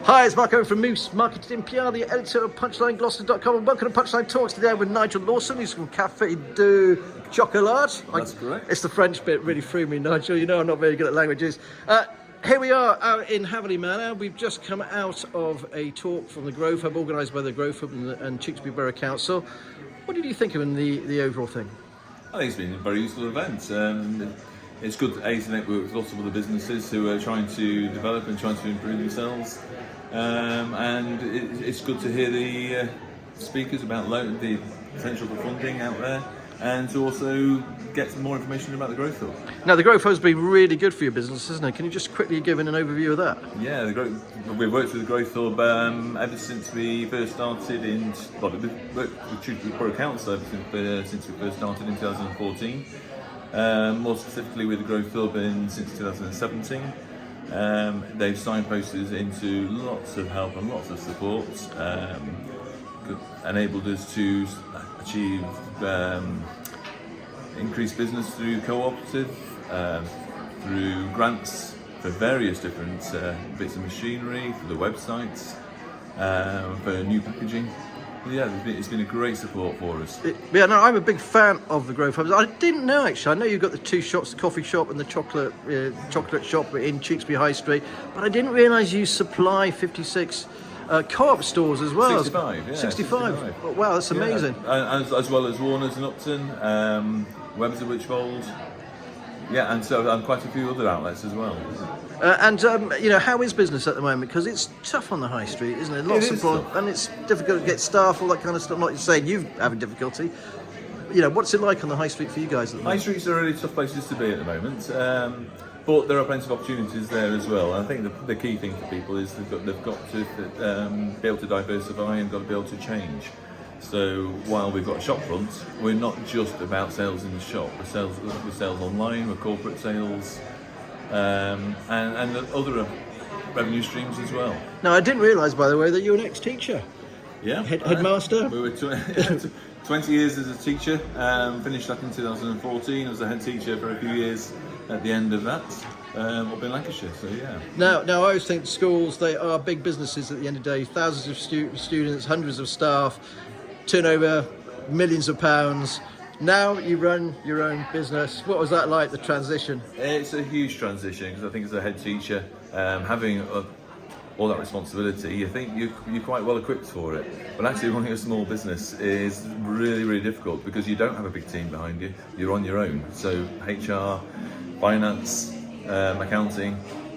Hi, it's Mark Owen from Moose Marketing and PR, the editor of PunchlineGloucester.com, and welcome to Punchline Talks today with Nigel Dawson, who's from Café de Chocolat. That's correct. It's the French bit really threw me, Nigel. You know I'm not very good at languages. Here we are out in Haverley Manor. We've just come out of a talk from the Grove Hub, organised by the Grove Hub and Tewkesbury Borough Council. What did you think of the overall thing? I think it's been a very useful event. It's good to network with lots of other businesses who are trying to develop and trying to improve themselves. And it's good to hear the speakers about the potential for funding out there, and to also get some more information about the Growth Hub. Now, the Growth Hub has been really good for your business, isn't it? Can you just quickly give an overview of that? Yeah, we've worked with the Growth Hub ever since we first started we've worked with Tewkesbury Borough Council since we first started in 2014. More specifically with the Growth Hub since 2017. They've signposted us into lots of help and lots of support, enabled us to achieve increased business through cooperative, through grants for various different bits of machinery, for the websites, for new packaging. Yeah, it's been a great support for us. I'm a big fan of the Grove Hub. I didn't know, actually. I know you've got the two shops, the coffee shop and the chocolate shop in Tewkesbury High Street, but I didn't realise you supply 56 co-op stores as well. 65, yeah. 65. Oh, wow, that's amazing. Yeah. As well as Warner's and Upton, Webb's of Wychwold, yeah, and quite a few other outlets as well. How is business at the moment? Because it's tough on the high street, isn't it? Lots of people, and it's difficult to get staff, all that kind of stuff. Not saying you're having difficulty. What's it like on the high street for you guys at the moment? High streets are really tough places to be at the moment, but there are plenty of opportunities there as well. And I think the key thing for people is they've got to be able to diversify and got to be able to change. So while we've got a shop front, we're not just about sales in the shop. We're sales online, we're corporate sales, and other revenue streams as well. Now, I didn't realise, by the way, that you're an ex-teacher. Yeah. Headmaster? We were 20 years as a teacher, finished that in 2014. I was a head teacher for a few years at the end of that, up in Lancashire, so yeah. Now I always think schools, they are big businesses at the end of the day. Thousands of students, hundreds of staff, turnover, millions of pounds. Now you run your own business. What was that like, the transition? It's a huge transition, because I think as a head teacher, having all that responsibility, you think you're quite well equipped for it. But actually running a small business is really, really difficult, because you don't have a big team behind you. You're on your own. So HR, finance, accounting,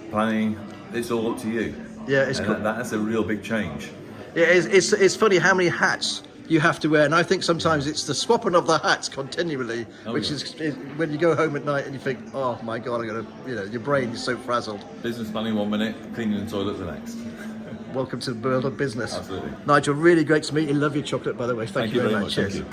planning, it's all up to you. Yeah, it's cool. That's a real big change. Yeah, it's funny how many hats you have to wear, and I think sometimes it's the swapping of the hats continually, is when you go home at night and you think, oh my god, your brain is so frazzled. Business planning 1 minute, cleaning the toilet the next. Welcome to the world of business. Absolutely. Nigel, really great to meet you. Love your chocolate, by the way. Thank you very much. Thank you.